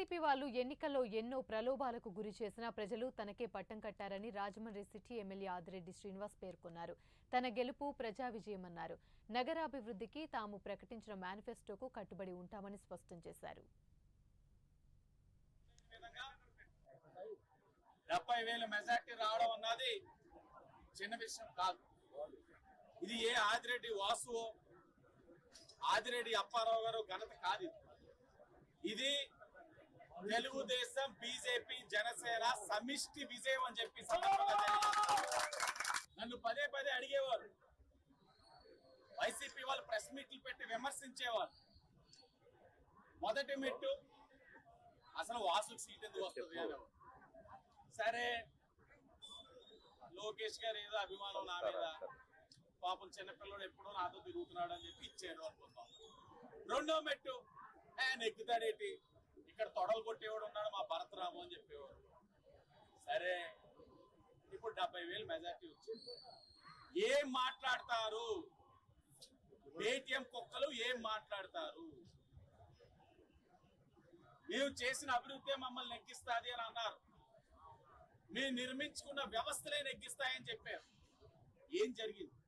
TDP వాళ్ళు ఎన్నికల్లో ఎన్నో ప్రలోభాలకు గురి చేసిన ప్రజలు తనకే పట్టం కట్టారని రాజమండ్రి సిటీ ఎమ్మెల్యే ఆదిరెడ్డి శ్రీనివాస్ పేర్కొన్నారు. తన గెలుపు ప్రజా విజయమన్నారు. నగరాభివృద్ధికి తాము ప్రకటించిన మేనిఫెస్టోకు కట్టుబడి ఉంటామని స్పష్టం చేశారు. 70,000 మెజార్టీ రావడం అన్నది చిన్న విషయం కాదు. ఇది ఏ ఆదిరెడ్డి వాసు ఆదిరెడ్డి అప్పారావు గారు ఘనత కాదు. ఇది తెలుగుదేశం బీజేపీ జనసేన సమిష్టి విజయం అని చెప్పి నన్ను పదే పదే అడిగేవారు. వైసీపీ వాళ్ళు ప్రెస్ మీట్లు పెట్టి విమర్శించేవారు. మొదటి మెట్టు అసలు వాసుకు సీట్ ఎందుకు వస్తుంది అని. సరే, లోకేష్ గారు ఏదో అభిమానం నా మీద, పాపం చిన్నపిల్లడు ఎప్పుడో నాతో తిరుగుతున్నాడు అని చెప్పి ఇచ్చారు అనుకుందాం. రెండో మెట్టు నెక్కుతాడేటి, ఇక్కడ తొడలు కొట్టేవాడు ఉన్నాడు మా భరతరాము అని చెప్పేవాడు. సరే, ఇప్పుడు 70,000 మెజార్టీ వచ్చింది. ఏం మాట్లాడతారు? పేటిఎం కుక్కలు ఏం మాట్లాడతారు? మేము చేసిన అభివృద్ధి మమ్మల్ని నెగ్గిస్తుంది అని అన్నారు. మేము నిర్మించుకున్న వ్యవస్థలే నెగ్గిస్తాయని చెప్పారు. ఏం జరిగింది?